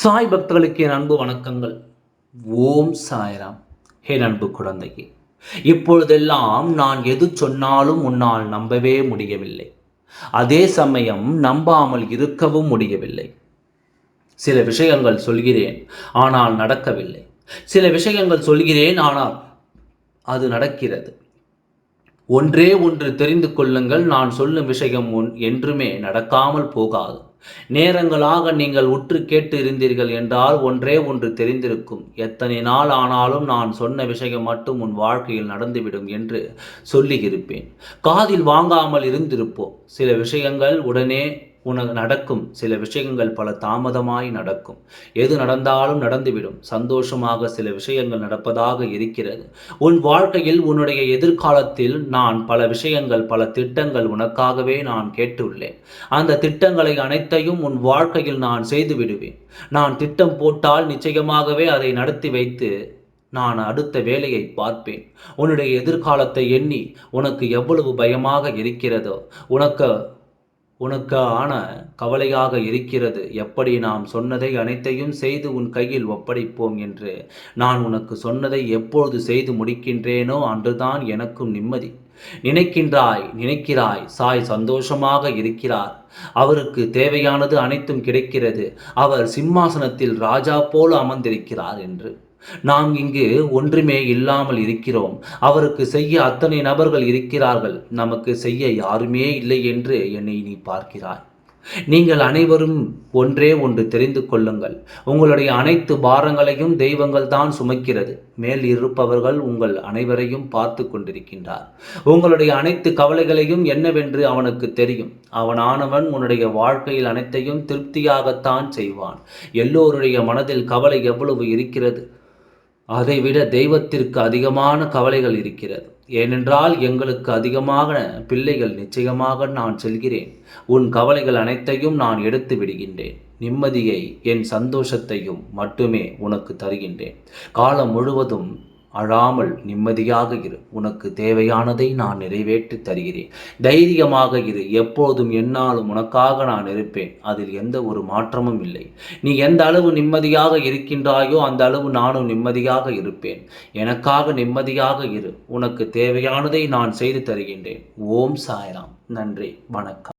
சாய் பக்தர்களுக்கு என் அன்பு வணக்கங்கள். ஓம் சாய்ராம். என் அன்பு குழந்தையே, இப்பொழுதெல்லாம் நான் எது சொன்னாலும் உன்னால் நம்பவே முடியவில்லை. அதே சமயம் நம்பாமல் இருக்கவும் முடியவில்லை. சில விஷயங்கள் சொல்கிறேன், ஆனால் நடக்கவில்லை. சில விஷயங்கள் சொல்கிறேன், ஆனால் அது நடக்கிறது. ஒன்றே ஒன்று தெரிந்து கொள்ளுங்கள், நான் சொல்லும் விஷயம் என்றுமே நடக்காமல் போகாது. நேரங்களாக நீங்கள் உற்று கேட்டு இருந்தீர்கள் என்றால் ஒன்றே ஒன்று தெரிந்திருக்கும். எத்தனை நாள் ஆனாலும் நான் சொன்ன விஷயம் மட்டும் உன் வாழ்க்கையில் நடந்துவிடும் என்று சொல்லியிருப்பேன். காதில் வாங்காமல் இருந்திருப்போம். சில விஷயங்கள் உடனே உனக்கு நடக்கும், சில விஷயங்கள் பல தாமதமாய் நடக்கும். எது நடந்தாலும் நடந்துவிடும். சந்தோஷமாக சில விஷயங்கள் நடப்பதாக இருக்கிறது. உன் வாழ்க்கையில் உன்னுடைய எதிர்காலத்தில் நான் பல விஷயங்கள், பல திட்டங்கள் உனக்காகவே நான் கேட்டுள்ளேன். அந்த திட்டங்களை அனைத்தையும் உன் வாழ்க்கையில் நான் செய்து விடுவேன். நான் திட்டம் போட்டால் நிச்சயமாகவே அதை நடத்தி வைத்து நான் அடுத்த வேலையை பார்ப்பேன். உன்னுடைய எதிர்காலத்தை எண்ணி உனக்கு எவ்வளவு பயமாக இருக்கிறதோ, உனக்கான கவலையாக இருக்கிறது. எப்படி நாம் சொன்னதை அனைத்தையும் செய்து உன் கையில் ஒப்படைப்போம் என்று நான் உனக்கு சொன்னதை எப்பொழுது செய்து முடிக்கின்றேனோ அன்றுதான் எனக்கும் நிம்மதி. நினைக்கிறாய் சாய் சந்தோஷமாக இருக்கிறார், அவருக்கு தேவையானது அனைத்தும் கிடைக்கிறது, அவர் சிம்மாசனத்தில் ராஜா போல அமர்ந்திருக்கிறார் என்று. நாம் இங்கு ஒன்றுமே இல்லாமல் இருக்கிறோம். அவருக்கு செய்ய அத்தனை நபர்கள் இருக்கிறார்கள், நமக்கு செய்ய யாருமே இல்லை என்று என்னை நீ பார்க்கிறாய். நீங்கள் அனைவரும் ஒன்றே ஒன்று தெரிந்து கொள்ளுங்கள், உங்களுடைய அனைத்து பாரங்களையும் தெய்வங்கள் தான் சுமக்கிறது. மேல் இருப்பவர்கள் உங்கள் அனைவரையும் பார்த்து கொண்டிருக்கின்றார். உங்களுடைய அனைத்து கவலைகளையும் என்னவென்று அவனுக்கு தெரியும். அவனானவன் உன்னுடைய வாழ்க்கையில் அனைத்தையும் திருப்தியாகத்தான் செய்வான். எல்லோருடைய மனதில் கவலை எவ்வளவு இருக்கிறது, அதைவிட தெய்வத்திற்கு அதிகமான கவலைகள் இருக்கிறது. ஏனென்றால் எங்களுக்கு அதிகமான பிள்ளைகள். நிச்சயமாக நான் சொல்கிறேன், உன் கவலைகள் அனைத்தையும் நான் எடுத்து விடுகின்றேன். நிம்மதியை, என் சந்தோஷத்தையும் மட்டுமே உனக்கு தருகின்றேன். காலம் முழுவதும் அழாமல் நிம்மதியாக இரு. உனக்கு தேவையானதை நான் நிறைவேற்றி தருகிறேன். தைரியமாக இரு. எப்போதும் என்னாலும் உனக்காக நான் இருப்பேன். அதில் எந்த ஒரு மாற்றமும் இல்லை. நீ எந்த அளவு நிம்மதியாக இருக்கின்றாயோ அந்த அளவு நானும் நிம்மதியாக இருப்பேன். எனக்காக நிம்மதியாக இரு. உனக்கு தேவையானதை நான் செய்து தருகின்றேன். ஓம் சாய்ராம். நன்றி, வணக்கம்.